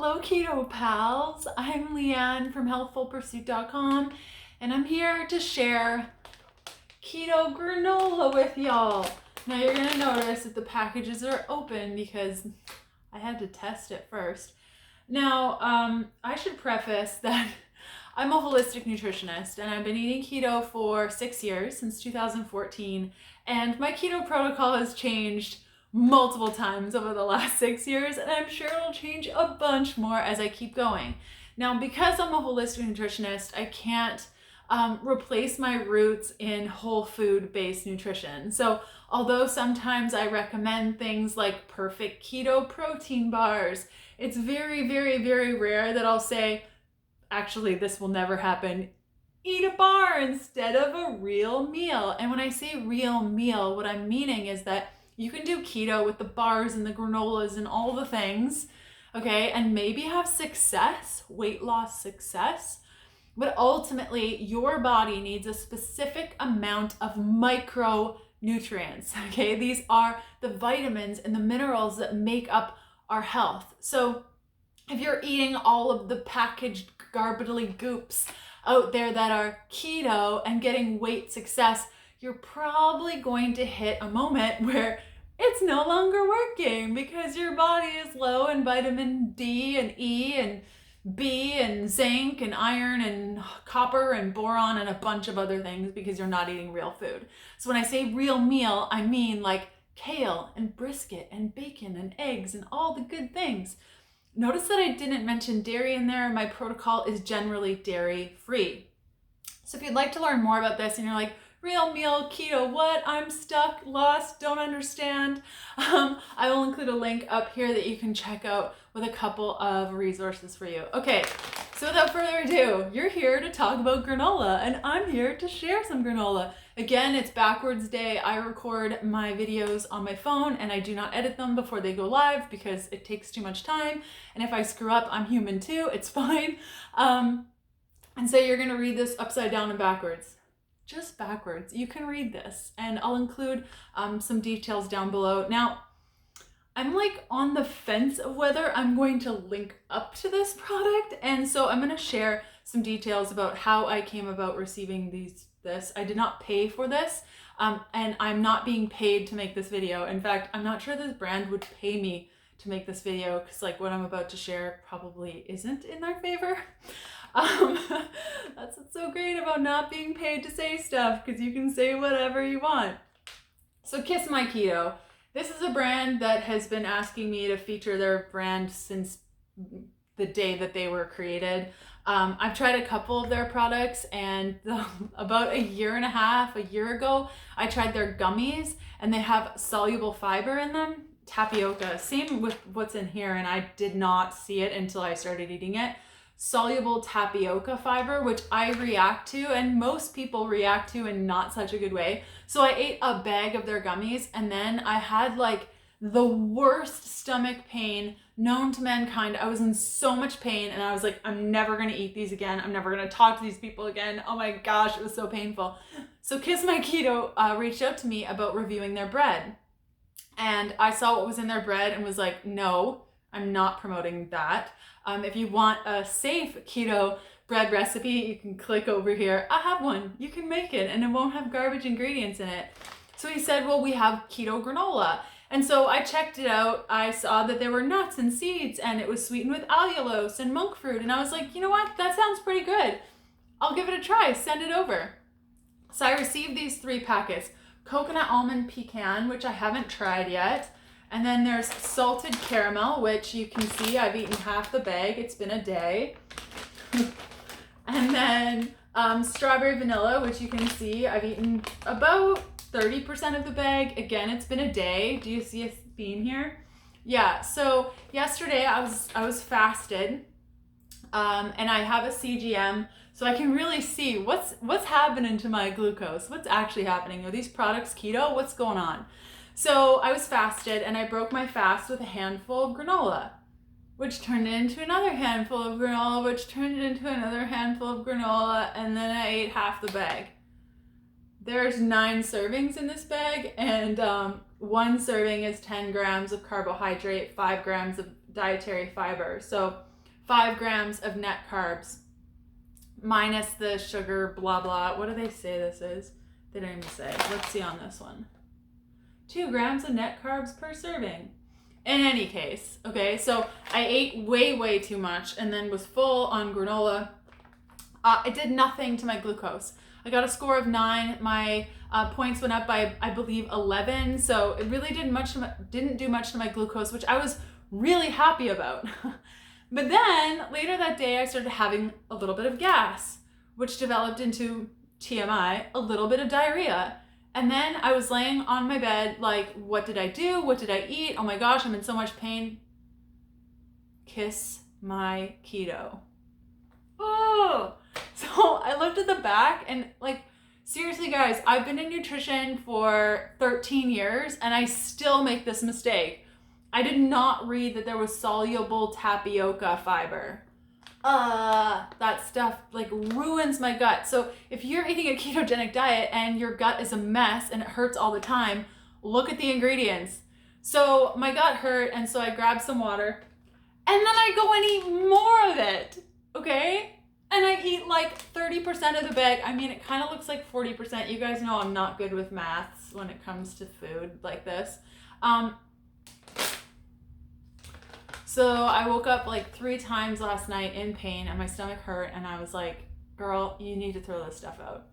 Hello Keto Pals, I'm Leanne from healthfulpursuit.com and I'm here to share Keto Granola with y'all. Now you're going to notice that the packages are open because I had to test it first. Now, I should preface that I'm a holistic nutritionist and I've been eating keto for 6 years, since 2014, and my keto protocol has changed multiple times over the last 6 years, and I'm sure it'll change a bunch more as I keep going. Now, because I'm a holistic nutritionist, I can't replace my roots in whole food based nutrition. So although sometimes I recommend things like perfect keto protein bars, it's very, very, very rare that I'll say, actually, this will never happen. Eat a bar instead of a real meal. And when I say real meal, what I'm meaning is that you can do keto with the bars and the granolas and all the things, okay, and maybe have success, weight loss success, but ultimately your body needs a specific amount of micronutrients, okay? These are the vitamins and the minerals that make up our health. So if you're eating all of the packaged garbly goops out there that are keto and getting weight success, you're probably going to hit a moment where it's no longer working because your body is low in vitamin D and E and B and zinc and iron and copper and boron and a bunch of other things because you're not eating real food. So when I say real meal, I mean like kale and brisket and bacon and eggs and all the good things. Notice that I didn't mention dairy in there. My protocol is generally dairy free. So if you'd like to learn more about this and you're like, real meal, keto, what? I'm stuck, lost, don't understand. I will include a link up here that you can check out with a couple of resources for you. Okay, so without further ado, you're here to talk about granola and I'm here to share some granola. Again, it's backwards day. I record my videos on my phone and I do not edit them before they go live because it takes too much time. And if I screw up, I'm human too, it's fine. And so you're gonna read this upside down and backwards. Just backwards. You can read this and I'll include some details down below. Now, I'm like on the fence of whether I'm going to link up to this product, and so I'm going to share some details about how I came about receiving this. I did not pay for this, and I'm not being paid to make this video. In fact, I'm not sure this brand would pay me to make this video because like what I'm about to share probably isn't in their favor. That's what's so great about not being paid to say stuff, because you can say whatever you want. So Kiss My Keto. This is a brand that has been asking me to feature their brand since the day that they were created. I've tried a couple of their products, and about a year ago, I tried their gummies, and they have soluble fiber in them, tapioca. Same with what's in here, and I did not see it until I started eating it. Soluble tapioca fiber, which I react to, and most people react to in not such a good way. So I ate a bag of their gummies, and then I had like the worst stomach pain known to mankind. I was in so much pain, and I was like, I'm never gonna eat these again. I'm never gonna talk to these people again. Oh my gosh, it was so painful. So Kiss My Keto reached out to me about reviewing their bread. And I saw what was in their bread and was like, no, I'm not promoting that. If you want a safe keto bread recipe, you can click over here. I have one. You can make it and it won't have garbage ingredients in it. So he said, well, we have keto granola. And so I checked it out. I saw that there were nuts and seeds and it was sweetened with allulose and monk fruit. And I was like, you know what? That sounds pretty good. I'll give it a try. Send it over. So I received these 3 packets. Coconut almond pecan, which I haven't tried yet. And then there's salted caramel, which you can see I've eaten half the bag. It's been a day. And then strawberry vanilla, which you can see I've eaten about 30% of the bag. Again, it's been a day. Do you see a theme here? Yeah, so yesterday I was fasted, and I have a CGM, so I can really see what's happening to my glucose. What's actually happening? Are these products keto? What's going on? So I was fasted and I broke my fast with a handful of granola, which turned into another handful of granola, which turned into another handful of granola, and then I ate half the bag. There's 9 servings in this bag, and one serving is 10 grams of carbohydrate, 5 grams of dietary fiber. So 5 grams of net carbs minus the sugar, blah, blah. What do they say this is? They don't even say. Let's see on this one. 2 grams of net carbs per serving. In any case, okay, so I ate way too much and then was full on granola. It did nothing to my glucose. I got a score of 9. My points went up by, I believe, 11. So it really didn't do much to my glucose, which I was really happy about. But then later that day, I started having a little bit of gas, which developed into TMI, a little bit of diarrhea. And then I was laying on my bed, like, what did I do? What did I eat? Oh my gosh, I'm in so much pain. Kiss my keto. Oh, so I looked at the back and, like, seriously guys, I've been in nutrition for 13 years and I still make this mistake. I did not read that there was soluble tapioca fiber. That stuff like ruins my gut. So if you're eating a ketogenic diet and your gut is a mess and it hurts all the time, look at the ingredients. So my gut hurt, and so I grabbed some water and then I go and eat more of it, okay? And I eat like 30% of the bag. I mean, it kind of looks like 40%. You guys know I'm not good with maths when it comes to food like this. So I woke up like 3 times last night in pain and my stomach hurt, and I was like, girl, you need to throw this stuff out.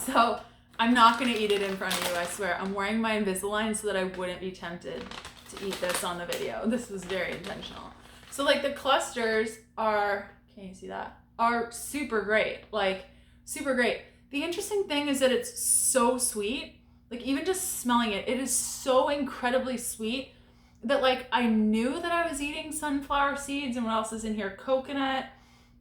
So I'm not going to eat it in front of you, I swear. I'm wearing my Invisalign so that I wouldn't be tempted to eat this on the video. This was very intentional. So like the clusters are, can you see that? Are super great, like super great. The interesting thing is that it's so sweet. Like even just smelling it, it is so incredibly sweet that like I knew that I was eating sunflower seeds, and what else is in here? Coconut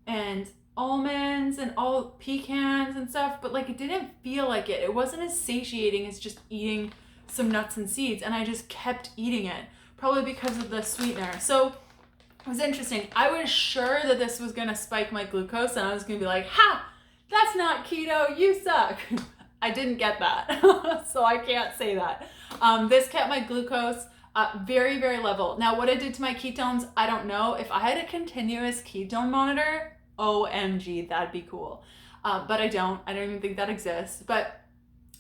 and almonds and all pecans and stuff, but like it didn't feel like it. It wasn't as satiating as just eating some nuts and seeds, and I just kept eating it, probably because of the sweetener. So it was interesting. I was sure that this was gonna spike my glucose and I was gonna be like, ha, that's not keto, you suck. I didn't get that, so I can't say that. This kept my glucose very level. Now what it did to my ketones, I don't know. If I had a continuous ketone monitor, OMG, that'd be cool. But I don't even think that exists. But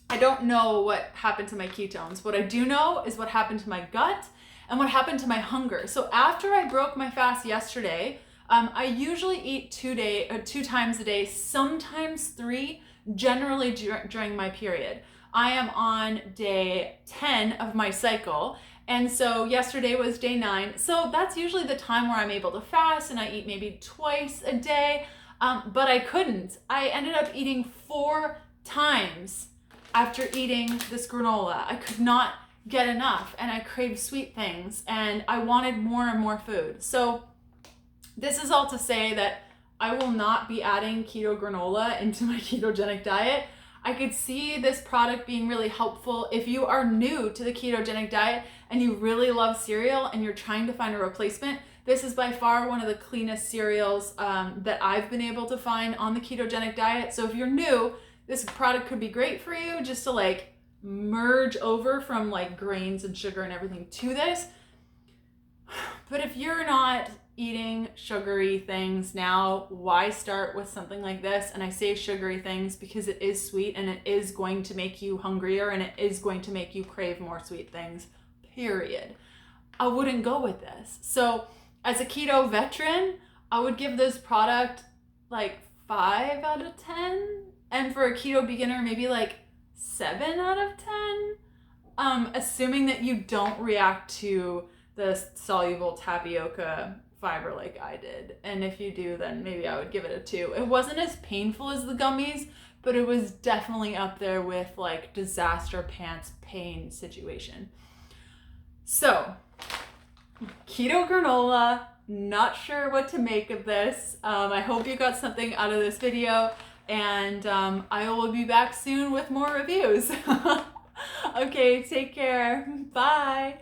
I don't know what happened to my ketones. What I do know is what happened to my gut and what happened to my hunger. So after I broke my fast yesterday, I usually eat 2 times a day, sometimes 3, generally during my period. I am on day 10 of my cycle. And so yesterday was day 9. So that's usually the time where I'm able to fast, and I eat maybe twice a day. But I couldn't. I ended up eating 4 times after eating this granola. I could not get enough, and I craved sweet things, and I wanted more and more food. So this is all to say that I will not be adding keto granola into my ketogenic diet. I could see this product being really helpful if you are new to the ketogenic diet and you really love cereal and you're trying to find a replacement. This is by far one of the cleanest cereals that I've been able to find on the ketogenic diet. So if you're new, this product could be great for you just to like merge over from like grains and sugar and everything to this. But if you're not eating sugary things now, why start with something like this? And I say sugary things because it is sweet and it is going to make you hungrier and it is going to make you crave more sweet things, period. I wouldn't go with this. So as a keto veteran, I would give this product like 5 out of 10. And for a keto beginner, maybe like 7 out of 10. Assuming that you don't react to the soluble tapioca fiber like I did. And if you do, then maybe I would give it a 2. It wasn't as painful as the gummies, but it was definitely up there with like disaster pants pain situation. So keto granola, not sure what to make of this. I hope you got something out of this video, and I will be back soon with more reviews. Okay, take care. Bye.